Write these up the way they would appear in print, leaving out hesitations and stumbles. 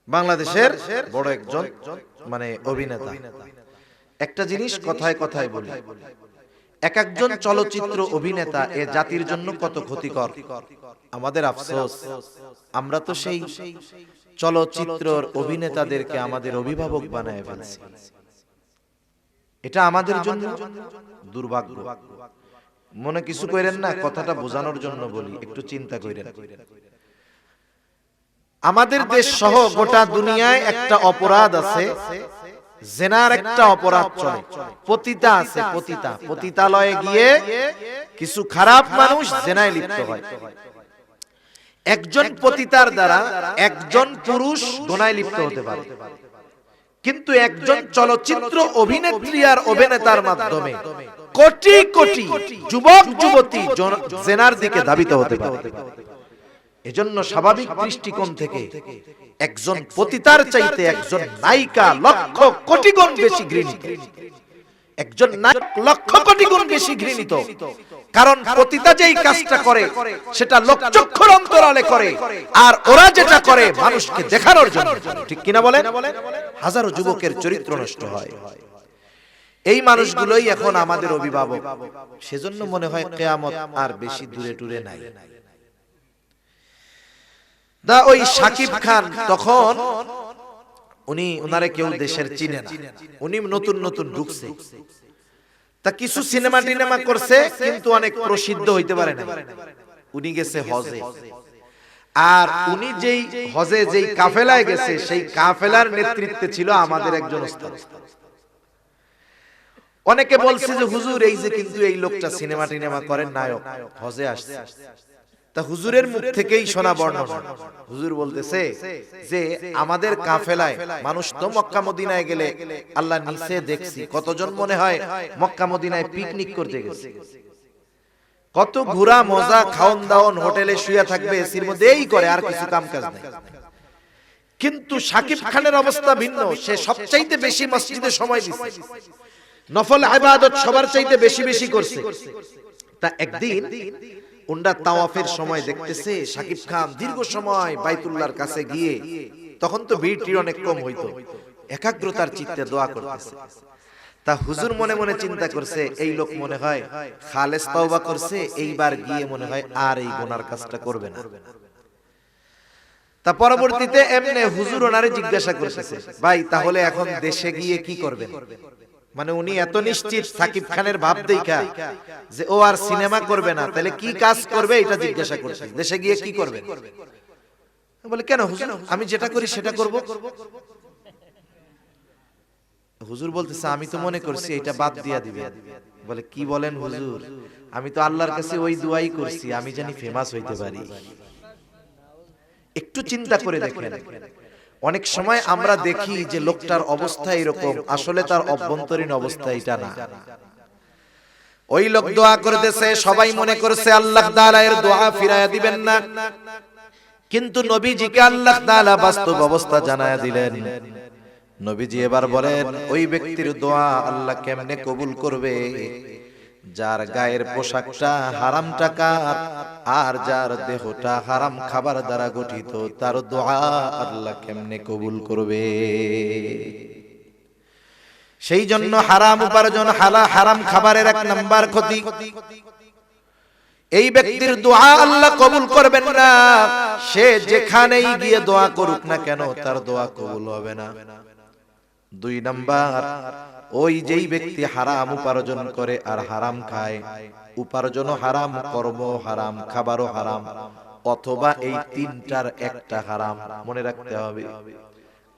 বাংলাদেশের বড় একজন মানে অভিনেতা। একটা জিনিস কথায় কথায় বলি, এক একজন চলচ্চিত্র অভিনেতা এ জাতির জন্য কত ক্ষতিকর। আমাদের আফসোস, আমরা তো সেই চলচ্চিত্রের অভিনেতাদেরকে আমাদের অভিভাবক বানায় ফেলছি। এটা আমাদের জন্য দুর্ভাগ্য। মনে কিছু কইরেন না, কথাটা বোঝানোর জন্য বলি, একটু চিন্তা কইরেন। আমাদের দেশ সহ গোটা দুনিয়ায় একটা অপরাধ আছে, জেনার একটা অপরাধ চলে। পতিতা আছে, পতিতা, পতিতালয়ে গিয়ে কিছু খারাপ মানুষ জেনায় লিপ্ত হয়। একজন পতিতার দ্বারা একজন পুরুষ গুনায় লিপ্ত হতে পারে, কিন্তু একজন চলচ্চিত্র অভিনেত্রী আর অভিনেতার মাধ্যমে কোটি কোটি যুবক যুবতী জেনার দিকে ধাবিত হতে পারে। এজন্য স্বাভাবিক দৃষ্টিকোণ থেকে একজন পতিতার চাইতে একজন নায়িকা লক্ষ কোটি গুণ বেশি ঘৃণিত, একজন নায়ক লক্ষ কোটি গুণ বেশি ঘৃণিত। কারণ পতিতা যেই কাজটা করে সেটা লোকচক্ষুর অন্তরালে করে, আর ওরা যেটা করে মানুষকে দেখানোর জন্য। ঠিক কিনা বলেন? হাজারো যুবকের চরিত্র নষ্ট হয়। এই মানুষগুলোই এখন আমাদের অভিভাবক। সেজন্য মনে হয় কিয়ামত আর বেশি দূরে দূরে নাই। ওই শাকিব খান তখন উনারে কেউ দেশের চিনে না, উনি নতুন নতুন ঢুকছে। তা কিছু সিনেমা টিনেমা করছে, কিন্তু অনেক প্রসিদ্ধ হইতে পারে না। উনি গেছে হজে, আর উনি যেই হজে যেই কাফেলায় গেছে সেই কাফেলার নেতৃত্বে ছিল আমাদের একজন ওস্তাদ। অনেকে বলছে যে হুজুর এই যে কিন্তু এই লোকটা সিনেমা টিনেমা করেন, নায়ক, হজে আসছে। তা হুজুরের মুখ থেকেই শোনা বর্ণনা। হুজুর বলতেছে যে আমাদের কাফেলায় মানুষ তো মক্কা মদিনায় গেলে আল্লাহ নিচে দেখছি কতজন মনে হয় মক্কা মদিনায় পিকনিক করতে গেছে, কত ঘোরা মজা খাওন দাওন, হোটেলে শুয়ে থাকবে, এসির মধ্যে এই করে, আর কিছু কাম কাজ নেই। কিন্তু শাকিব খানের অবস্থা ভিন্ন। সে সবচাইতে বেশি মসজিদে সময় দিছে, নফল ইবাদত সবার চাইতে বেশি বেশি করছে। তা একদিন উন্ডা তাওয়াফের সময় দেখতেছে শাকিব খান দীর্ঘ সময় বাইতুল্লাহর কাছে গিয়ে, তখন তো ভিড় অনেক কম হইতো, একাগ্রতার চিত্তে দোয়া করতেছে। তা হুজুর মনে মনে চিন্তা করছে এই লোক মনে হয় খালেস তওবা করছে, এইবার গিয়ে মনে হয় আর এই গুনার কাজটা করবে না। তা পরবর্তীতে এমনি হুজুর ওনারে জিজ্ঞাসা করতেছে, ভাই তাহলে এখন দেশে গিয়ে কি করবেন? মানে উনি এত নিশ্চিত সাকিব খানের ভাব দেখা যে ও আর সিনেমা করবে না, তাহলে কি কাজ করবে এটা জিজ্ঞাসা করছে, দেশে গিয়ে কি করবে? বলে কেন হুজুর, আমি যেটা করি সেটা করব। হুজুর বলতেছে আমি তো মনে করছি এটা বাদ দিয়া দিবে। বলে কি বলেন হুজুর, আমি তো আল্লাহর কাছে ওই দোয়াই করছি, আমি জানি ফেমাস হইতে পারি। একটু চিন্তা করে দেখেন, অনেক সময় আমরা দেখি যে লোকটার অবস্থা এরকম, আসলে তার অভ্যন্তরীণ অবস্থা এটা না। ওই লোক দোয়া করতেছে, সবাই মনে করছে আল্লাহ তাআলা এর দোয়া ফিরায়া দিবেন না, কিন্তু নবীজিকে আল্লাহ তাআলা বাস্তব অবস্থা জানায়া দিলেন। নবীজি এবার বলেন ওই ব্যক্তির দোয়া আল্লাহ কেমনে কবুল করবে? যার গায়ের পোশাকটা হারাম টাকার আর যার দেহটা হারাম খাবার দ্বারা গঠিত, তার দোয়া আল্লাহ কেমনে কবুল করবে? সেই জন্য হারাম উপার্জন, হারাম খাবারের এক নাম্বার ক্ষতি। এই ব্যক্তির দোয়া আল্লাহ কবুল করবেন না। সে যেখানেই গিয়ে দোয়া করুক না কেন, তার দোয়া কবুল হবে না। দুই নাম্বার, ওই যেই ব্যক্তি হারাম উপার্জন করে আর হারাম খায়, উপার্জনও হারাম, কর্ম হারাম, খাবারও হারাম, অথবা এই তিনটার একটা হারাম। মনে রাখতে হবে,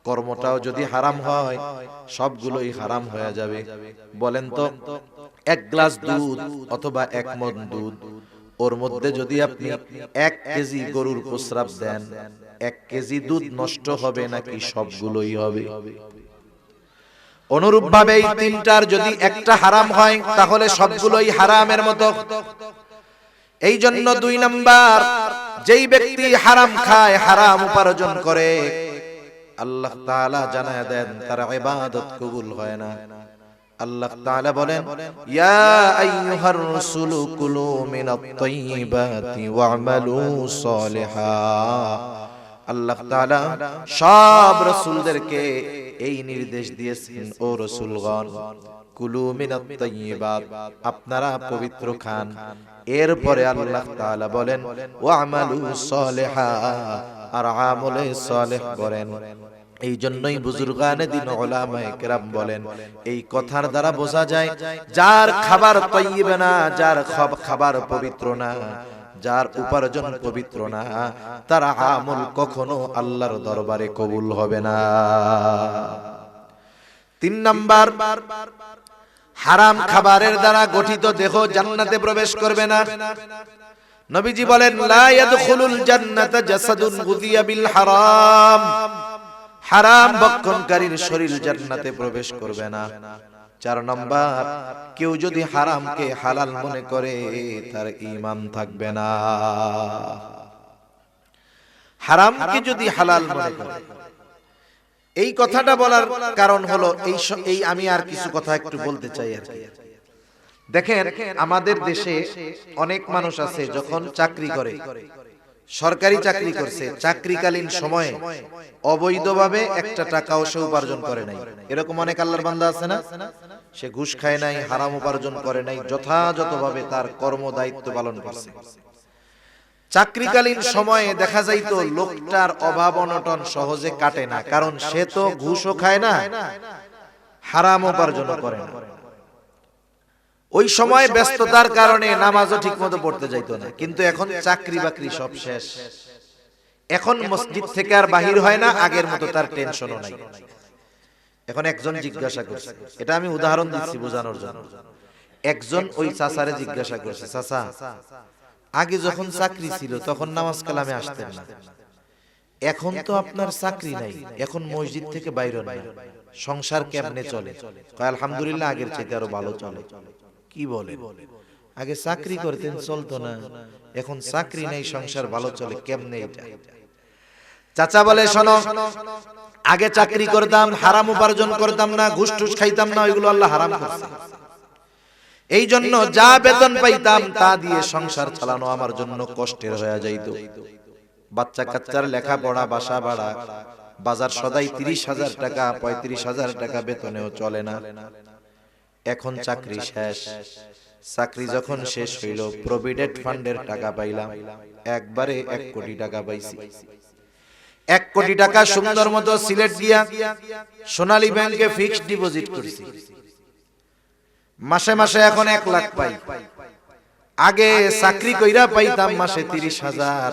কর্মটাও যদি হারাম হয় সবগুলোই হারাম হয়ে যাবে। বলেন তো, এক গ্লাস দুধ অথবা এক মণ দুধ, ওর মধ্যে যদি আপনি 1 কেজি গরুর প্রস্রাব দেন, 1 কেজি দুধ নষ্ট হবে নাকি সবগুলোই হবে? অনুরূপ ভাবে এই তিনটার যদি একটা হারাম হয় তাহলে সবগুলোই হারামের মতো। এই জন্য 2 নাম্বার, যেই ব্যক্তি হারাম খায়, হারাম উপার্জন করে, আল্লাহ তাআলা জানায়া দেন তার ইবাদত কবুল হয় না। আল্লাহ তাআলা বলেন, ইয়া আইয়ুহার রাসূলু কুলু মিনাত তাইয়্যিবাতি ওয়া'মালু সলিহা। আল্লাহ তাআলা সব রাসূলদেরকে এই নির্দেশ দিয়েছেন, ও রাসূলগণ কুলু মিনাত তাইয়্যিবাত, আপনারা পবিত্র খান। এরপরে আল্লাহ তাআলা বলেন ওয়া'মালু সালিহা, আর আমলে সালেহ করেন। এই জন্যই বুজুর্গানে দিন উলামায়ে কেরাম বলেন, এই কথার দ্বারা বোঝা যায় যার খাবার তাইয়্যিব না, যার খাবার পবিত্র না, যার উপার্জন পবিত্র না, তার আমল কখনো আল্লাহর দরবারে কবুল হবে না। 3 নাম্বার, হারাম খাবারের দ্বারা গঠিত দেহ জান্নাতে প্রবেশ করবে না। নবীজি বলেন লা ইয়াদখুলুল জান্নাতা জাসাদুন গুযিয়া বিল হারাম, হারাম ভক্ষণকারীর শরীর জান্নাতে প্রবেশ করবে না। 4 নাম্বার, কেউ যদি হারামকে হালাল মনে করে তার ঈমান থাকবে না। হারামকে যদি হালাল মনে করে, এই কথাটা বলার কারণ হলো এই আমি আর কিছু কথা একটু বলতে চাই আর কি। দেখেন আমাদের দেশে অনেক মানুষ আছে যখন চাকরি করে, সরকারি চাকরি করছে, চাকরিকালীন সময়ে অবৈধভাবে একটা টাকাও সে উপার্জন করে নাই। এরকম অনেক আল্লাহর বান্দা আছে না? সে ঘুষ খায় নাই, হারাম উপার্জন করে নাই, যথাযথভাবে তার কর্ম দায়িত্ব পালন করছে। চাকরিকালীন সময়ে দেখা যাইতো লোকটার অভাব অনটন সহজে কাটে না, কারণ সে তো ঘুষও খায় না, হারাম উপার্জন করে না। ওই সময় ব্যস্ততার কারণে নামাজও ঠিকমতো পড়তে যাইতো না। কিন্তু এখন চাকরি বাকরি সব শেষ, এখন মসজিদ থেকে আর বাহির হয় না, আগের মতো তার টেনশনও নাই। এখন একজন জিজ্ঞাসা করছে, এটা আমি উদাহরণ দিচ্ছি বোঝানোর জন্য। একজন ওই চাচারে জিজ্ঞাসা করছে, চাচা আগে যখন চাকরি ছিল তখন নামাজ কালামে আসতেন না, এখন তো আপনার চাকরি নাই, এখন মসজিদ থেকে বাইরে নাই, সংসার কেমনে চলে? কয় আলহামদুলিল্লাহ আগের চাইতে আরো ভালো চলে। কি বলে? আগে চাকরি করতেন চলতো না, এখন চাকরি নাই, সংসার ভালো চলে, কেমনে এটা? চাচা বলে শোনো, আগে চাকরি করতাম, হারাম উপার্জন করতাম না, ঘুষ টুস খাইতাম না, ওইগুলো আল্লাহ হারাম করছে। এই জন্য যা বেতন পাইতাম তা দিয়ে সংসার চালানো আমার জন্য কষ্টের হয়ে যাইত। বাচ্চা কাচ্চার লেখাপড়া, বাসা ভাড়া, বাজার সদাই 30,000 টাকা 35,000 টাকা বেতনেও চলে না। এখন চাকরি শেষ, চাকরি যখন শেষ হইল প্রভিডেন্ট ফান্ডের টাকা পাইলাম, একবারে 1 কোটি টাকা পাইছি। 1 কোটি টাকা সুন্দর মতো সিলেট দিয়া সোনালী ব্যাংকে ফিক্সড ডিপোজিট করছি। মাসে মাসে এখন 1 লাখ পাই। আগে চাকরি কইরা পাইতাম মাসে 30,000,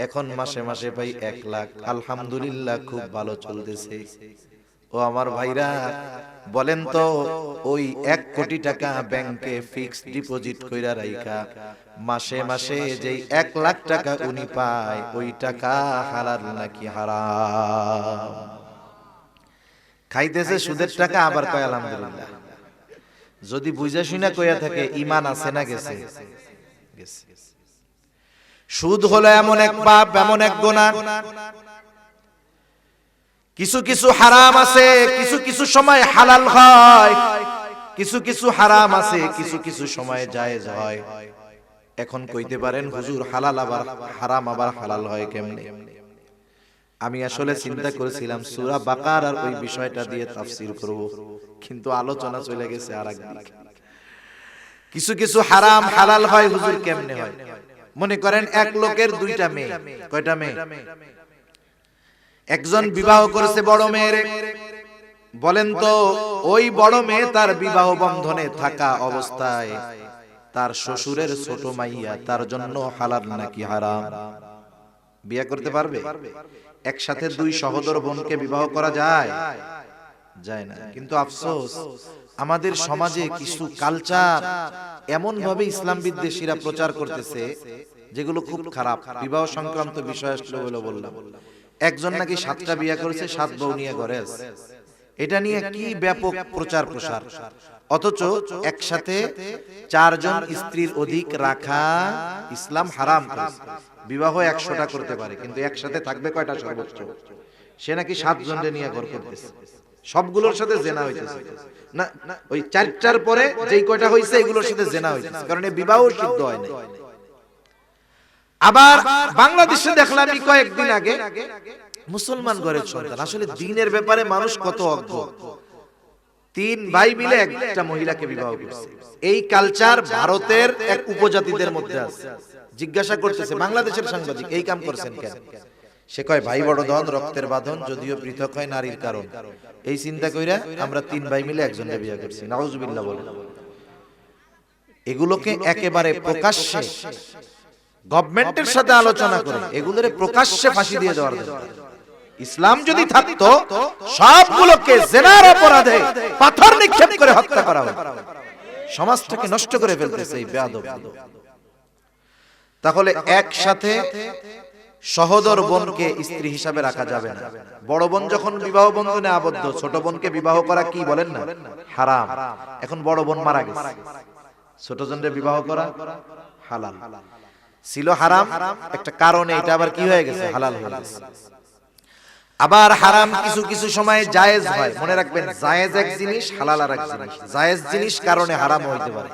এখন মাসে মাসে পাই 1 লাখ। আলহামদুলিল্লাহ, খুব ভালো চলতেছে। ও আমার ভাইরা বলেন তো, ওই 1 কোটি টাকা ব্যাংকে ফিক্সড ডিপোজিট কইরা রাইখা মাসে মাসে যেই 1 লাখ টাকা উনি পায়, ওই টাকা হালাল নাকি হারাম? খাইতেছে সুদের টাকা, আবার কয় আলহামদুলিল্লাহ। যদি বুঝা শুনা কইয়া থাকে, ঈমান আছে না গেছে? গেছে। সুদ হলো এমন এক পাপ, এমন এক গুনাহ, কিছু কিছু হারাম আছে, কিছু কিছু সময় হালাল হয়, কিছু কিছু হারাম আছে, কিছু কিছু সময় জায়েজ হয়। এখন কইতে পারেন হুজুর হালাল আবার হারাম আবার হালাল হয় কেমনে? আমি আসলে চিন্তা করেছিলাম সূরা বাকারার ওই বিষয়টা দিয়ে তাফসীর করব, কিন্তু আলোচনা চলে গেছে আরেক দিকে। কিছু কিছু হারাম হালাল হয় হুজুর কেমনে হয়? মনে করেন এক লোকের 2টা মেয়ে। কয়টা মেয়ে? একজন বিবাহ করেছে বড় মেয়ের। বলেন তো, ওই বড় মেয়ে তার বিবাহ বন্ধনে থাকা অবস্থায় তার শ্বশুরের ছোট মাইয়া তার জন্য হালাল নাকি হারাম? বিয়ে করতে পারবে? একসাথে 2 সহোদর বোনকে বিবাহ করা যায়? যায় না। কিন্তু আফসোস, আমাদের সমাজে কিছু কালচার এমন ভাবে ইসলাম বিদ্বেষীরা প্রচার করতেছে যেগুলো খুব খারাপ। বিবাহ সংক্রান্ত বিষয় আসলে বললাম, একজন নাকি 7টা বিয়ে করেছে, 7 বউ নিয়ে ঘরে আছে। এটা নিয়ে কি ব্যাপক প্রচার প্রসার, অথচ একসাথে 4 জন স্ত্রীর অধিক রাখা ইসলাম হারাম করেছে। বিবাহ 100টা করতে পারে, কিন্তু একসাথে থাকবে কয়টা সর্বোচ্চ? সে নাকি 7 জনকে নিয়ে ঘর করতেছে, সবগুলোর সাথে জেনা হইতেছে। না, ওই 4টার পরে যেই কয়টা হইছে এগুলোর সাথে জেনা হইতেছে, কারণ এই বিবাহ সিদ্ধ হয় না। আবার বাংলাদেশে দেখলাম কয়েকদিন আগে মুসলমান ঘরের সন্তান, আসলে দ্বীনের ব্যাপারে মানুষ কত অজ্ঞ, 3 ভাই মিলে একটা মহিলাকে বিবাহ করছে। এই কালচার ভারতের এক উপজাতিদের মধ্যে আছে। জিজ্ঞাসা করতেছে বাংলাদেশের সাংবাদিক, এই কাম করছেন কেন? সে কয় ভাই বড় ধন, রক্তের বাঁধন, যদিও পৃথক হয় নারীর কারণ। এই চিন্তা কইরা আমরা 3 ভাই মিলে একজনকে বিয়ে করছি। নাউজুবিল্লাহ বলে। এগুলোকে একেবারে প্রকাশ্যে গভর্নমেন্টের সাথে আলোচনা করে এগুলোরে প্রকাশ্যে ফাঁসি দিয়ে দেওয়ার দরকার। ইসলাম যদি থাকতো সবগুলোকে জিনার অপরাধে পাথর নিক্ষেপ করে হত্যা করা হতো। সমাজটাকে নষ্ট করে ফেলতেছে এই বেয়াদব। তাহলে একসাথে সহোদর বোনকে স্ত্রী হিসাবে রাখা যাবে না। বড় বোন যখন বিবাহ বন্ধনে আবদ্ধ, ছোট বোনকে বিবাহ করা কি বলেন না হারাম। এখন বড় বোন মারা গেছে, ছোট জনকে বিবাহ করা হালাল ছিল, হারাম একটা কারণে এটা আবার কি হয়ে গেছে, হালাল হয়ে গেছে। আবার হারাম কিছু কিছু সময় জায়েজ হয়। মনে রাখবেন, জায়েজ এক জিনিস, হালাল আর এক জিনিস। জায়েজ জিনিস কারণে হারাম হইতে পারে।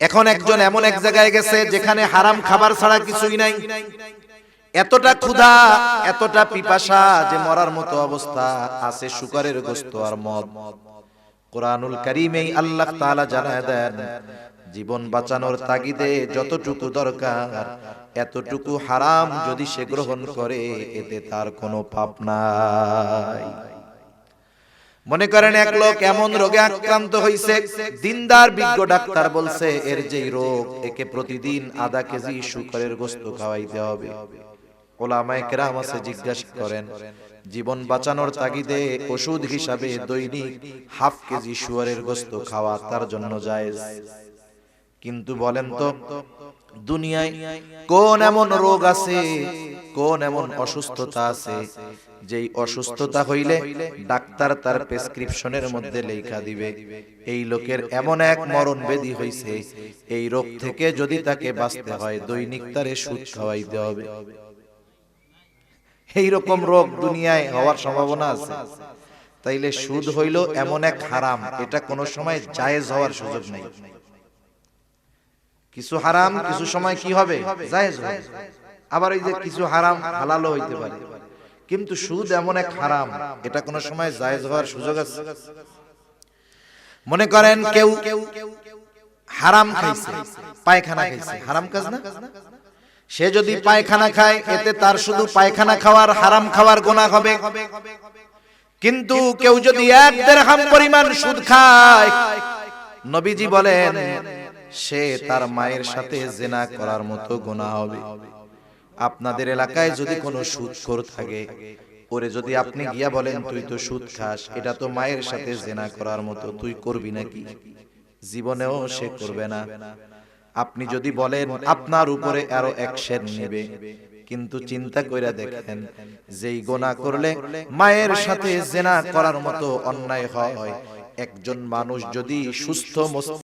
এখন একজন এমন এক জায়গায় গেছে যেখানে হারাম খাবার ছাড়া কিছুই নাই, এতটা ক্ষুধা, এতটা পিপাসা যে মরার মতো অবস্থা, আছে শুকরের গোশত আর মদ। কোরআনুল কারীমেই আল্লাহ তাআলা জানায় দেন, জীবন বাঁচানোর তাগিদে যতটুকু দরকার এতটুকু হারাম যদি সে গ্রহণ করে, এতে তার কোনো পাপ নাই। মনে করেন এক লোক এমন রোগে আক্রান্ত হইছে, দিনদার বিজ্ঞ ডাক্তার বলছে এর যেই রোগ, একে প্রতিদিন আধা কেজি শুকরের গোশত খাওয়াইতে হবে। ওলামায়ে কেরাম আছে, জিজ্ঞাসা করেন জীবন বাঁচানোর তাগিদে ওষুধ হিসাবে দৈনিক হাফ কেজি শুকরের গোশত খাওয়া তার জন্য জায়েজ। কিন্তু বলেন তো দুনিয়ায় কোন এমন রোগ আছে, কোন এমন অসুস্থতা আছে যেই অসুস্থতা হইলে ডাক্তার তার প্রেসক্রিপশনের মধ্যে লেখা দিবে এই লোকের এমন এক মরণ ব্যাধি হইছে, এই রোগ থেকে যদি তাকে বাঁচতে হয় দৈনিক তারে সুদ খাওয়াইতে হবে। এই রকম রোগ দুনিয়ায় হওয়ার সম্ভাবনা আছে। তাইলে সুদ হইল এমন এক হারাম, এটা কোনো সময় জায়েজ হওয়ার সুযোগ নেই। কিছু হারাম কিছু সময় কি হবে, জায়েজ হবে। আবার এই যে কিছু হারাম হালালও হইতে পারে, কিন্তু সুদ এমন এক হারাম, এটা কোনো সময় জায়েজ হওয়ার সুযোগ আছে। মনে করেন কেউ হারাম খাইছে, পায়খানা খাইছে, হারাম কাজ না? সে যদি পায়খানা খায়, এতে তার শুধু পায়খানা খাওয়ার, হারাম খাওয়ার গুনাহ হবে। কিন্তু কেউ যদি 1 দিরহাম পরিমাণ সুদ খায়, নবীজি বলেন সে তার মায়ের সাথে জিনা করার মতো গুনাহ হবে। আপনাদের এলাকায় যদি কোনো সুদখোর থাকে, ওরে যদি আপনি গিয়া বলেন তুই তো সুদ খাস, এটা তো মায়ের সাথে জিনা করার মতো, তুই করবি নাকি? জীবনেও সে করবে না। আপনি যদি বলেন আপনার উপরে আরো অ্যাকশন নেবে, কিন্তু চিন্তা কইরা দেখেন যেই গুনাহ করলে মায়ের সাথে জিনা করার মতো অন্যায় হয়, একজন মানুষ যদি সুস্থ মস্তিষ্ক